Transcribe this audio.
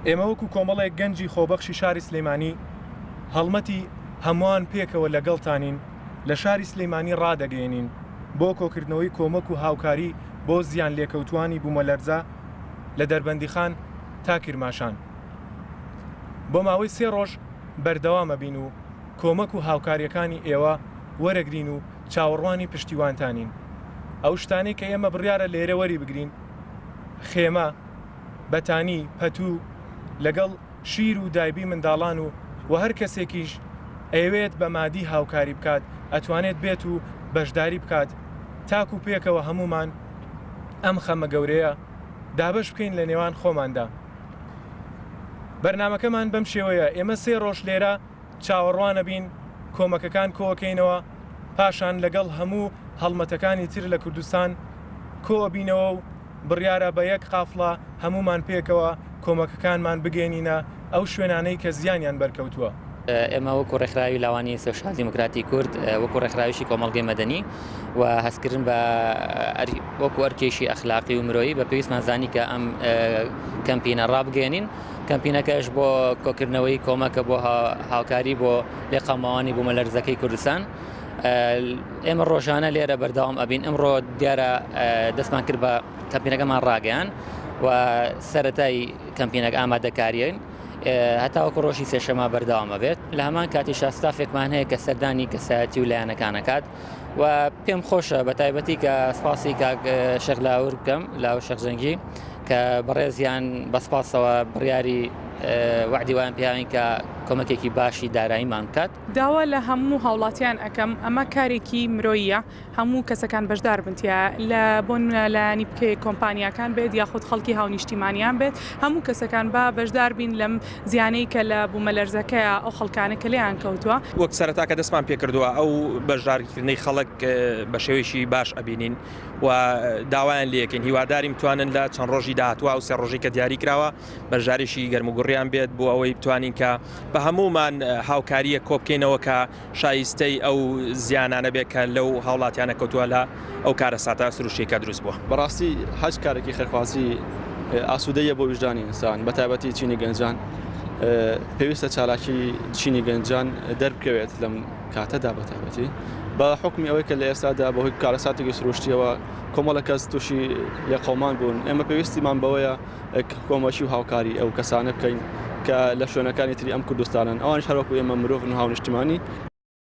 ئێمە وەکو کۆمەڵێک گەنجی خۆبەخشی شاری سلەیمانی هەڵمەتی هەمووان پێکەوە لەگەڵتانین لە شاری سلەیمانی ڕادەگەێنین بۆ کۆکردنەوەی کۆمەک و هاوکاری بۆ زیان لێکەوتوانی بوومەلەرزە لە دەربەندیخان تا کرماشان. بۆ ماوەی 3 ڕۆژ بەردەوامە بین و کۆمەک و هاوکاریەکانی ئێوە وەرەگرین و چاوەڕوانی پشتیوانتانین. ئەو شتانەی کە ئێمە بڕیارە لێرە وەری بگرین، خێمە، بەتانی، پەتوو لەگەڵ شیر و دایبی منداڵان و هەر کەسێکیش ئەوێت بە مادی هاوکاری بکات ئەتوانێت بێت و بەشداری بکات تاکو پێکەوە هەمومان ئەم خەمە گەورەیە دابش بکەین لە نێوان خۆماندا. بەرنامەکەمان بەم شێوەیە ئێمە 3 ڕۆژ لێرە چاوەڕوانە بین، کۆمەکەکان کۆکەینەوە، پاشان لەگەڵ هەموو هەڵمەتەکانی تر لە کوردستان کۆبینەوە و بڕیارە بە یەک قافڵە هەمومان پێکەوە کۆمەکەکانمان بگەێنینە ئەو شوێنانەی کە زیانیان بەرکەوتووە. ئێمە وەکو ڕێکخراوی لاوانی سۆشیال دیموکراتی کورد وەکو ڕێکخراویشی کۆمەڵگەی مەدەنی و هەستکردن بە وەکو ئەرکێشی ئەخلاقی و مرۆیی بە پێویستمان زانی کە ئەم کەمپینە ڕابگەێنین. کەمپینەکەش بۆ کۆکردنەوەی کۆمەکە بۆ هاوکاری بۆ لێقەماوانی بوومەلەرزەکەی کوردستان. ئێمە ڕۆژانە لێرە بەردەوام ئەبین. ئەمڕۆ دیارە دەستمان کرد بە کەمپینەکەمان ڕاگەیان و سەرەتای کەمپینەکە ئامادەکاریین هەتا وەکو ڕۆژی سێشەمە بەردەوامە بێت. لە هەمان کاتیشا ستافێکمان هەیە کە سەردانی کەسایەتی و لایەنەکانەکات و پێم خۆشە بە تایبەتی کە سپاسی کاک شێخ لاور بکەم لاو شێخ جەنگی کە بەڕێزیان بەسپاسەوە بڕیاری وعدی وایان پێیان کە کۆمەکێکی باشی داراییمان بکات. داوا لە هەموو هاوڵاتیان ئەەکەم ئەمە کارێکی مرۆییە، هەموو کەسەکان بەشدار بنتیا لە بۆن لایانی بکەی کۆمپانیاکان بێت یاخود خەڵکی هاونیشتیمانیان بێت، هەموو کەسەکان بە بەشدار بین لەم زیانەی کە لە بوومەلەرزەکەیە ئەو خەڵکانە کە لێیان کەوتووە. وەک سەرەتا کە دەستمان پێکردووە ئەو بەشدارکردنەی خەڵک بە شێوەیەکی باش ئەبینین و داوایان لێکەین هیواداریم توانن لە چەند ڕۆژی داهاتوە و 3 ڕۆژی کە دیاری کراوە بەشداریشی گەرموگوڕیان بێت بۆ ئەوەی بتوانین کە بە هەمومان هاوکاریە کۆبکەینەوە کە شایستەی ئەو زیانانە بێت کە لەو هاوڵاتیانە کەوتووە لە ئەو کارە ساتە سروشتێکە دروست بووە. بەڕاستی هەج کارێکی خەرخوازی ئاسوودەیە بۆ وجدانی ئینسان بە تایبەتی چینی گەنجان پێویستە چالاکی چینی گەنجان دەربکەوێت لەم کاتەدا بە تایبەتی بە حکمی ئەوەی کە لە ئێستادا بەهۆی کارەساتێکی سروشتیەوە کۆمەڵە کەس تووشی لێقەومان بوون. ئێمە پێویستیمان بەوەیە کۆمەچی و هاوکاری ئەو کەسانە بکەین کە لە شوێنەکانی تری ئەم کوردستانن ئەوانش هەروەکو ئێمە مرۆڤن و هاونیشتیمانی